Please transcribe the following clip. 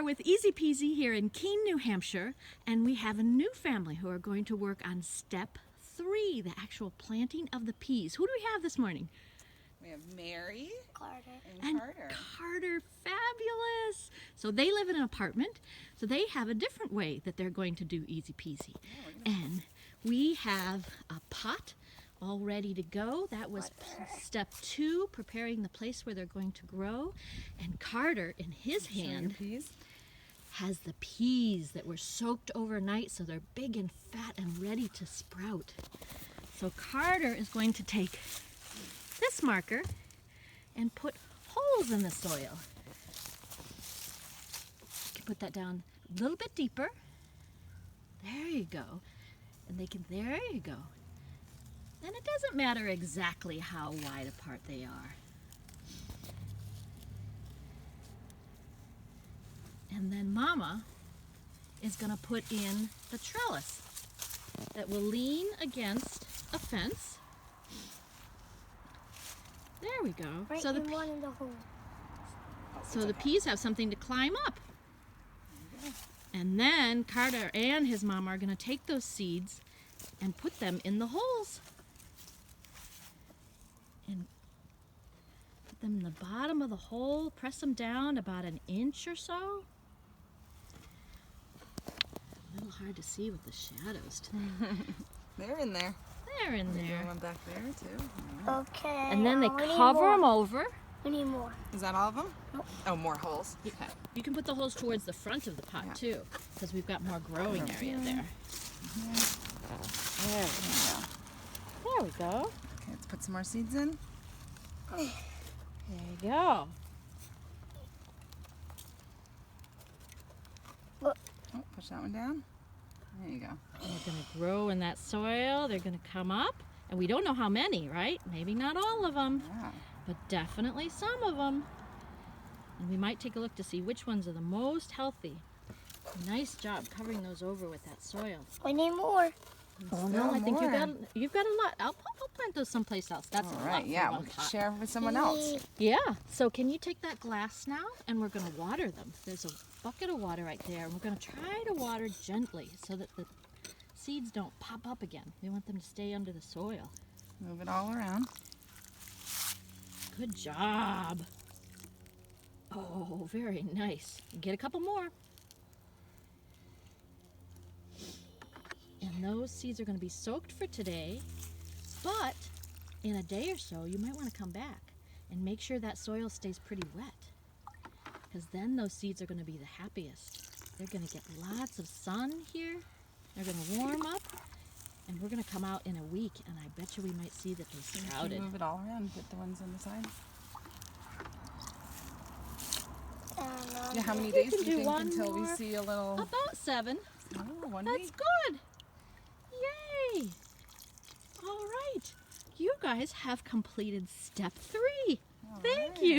with Easy-Peasy here in Keene, New Hampshire, and we have a new family who are going to work on step 3, the actual planting of the peas. Who do we have this morning? We have Mary, Carter, And Carter. Carter, fabulous! So they live in an apartment, so they have a different way that they're going to do Easy-Peasy. And we have a pot all ready to go. That was step 2, preparing the place where they're going to grow. And Carter, in his hand, has the peas that were soaked overnight, so they're big and fat and ready to sprout. So Carter is going to take this marker and put holes in the soil. You can put that down a little bit deeper. There you go. And there you go. And it doesn't matter exactly how wide apart they are. And then Mama is going to put in the trellis that will lean against a fence. There we go. right So in one of the holes. the peas have something to climb up. And then Carter and his mom are going to take those seeds and put them in the holes. And put them in the bottom of the hole, press them down about an inch or so. A little hard to see with the shadows today. They're in there. They're in There's there. one back there too. Okay. And then they we need cover more. them over. We need more. Is that all of them? Nope. Oh, more holes. Okay. You can put the holes towards the front of the pot Yeah. too, because we've got more growing area there. There we go. There we go. Okay, let's put some more seeds in. There you go. Oh, push that one down. There you go. And they're going to grow in that soil. They're going to come up. And we don't know how many, right? Maybe not all of them, Yeah. but definitely some of them. And we might take a look to see which ones are the most healthy. Nice job covering those over with that soil. We need more. Oh Still no, I think more. you've got a lot. I'll plant those someplace else. That's All a lot right. for Yeah. one We can pot. share with someone else. Yeah. So can you take that glass now, and we're going to water them. There's a bucket of water right there, and we're going to try to water gently so that the seeds don't pop up again. We want them to stay under the soil. Move it all around. Good job. Oh, very nice. Get a couple more. And those seeds are going to be soaked for today, but in a day or so, you might want to come back and make sure that soil stays pretty wet, because then those seeds are going to be the happiest. They're going to get lots of sun here. They're going to warm up, and we're going to come out in a week, and I bet you we might see that they Can sprouted. you move it all around and put the ones on the side? Yeah, how many days do can you do think one until we more. see a little... About 7. Oh, 1 That's week. good. Yay. All right. You guys have completed step 3. All Thank right. you.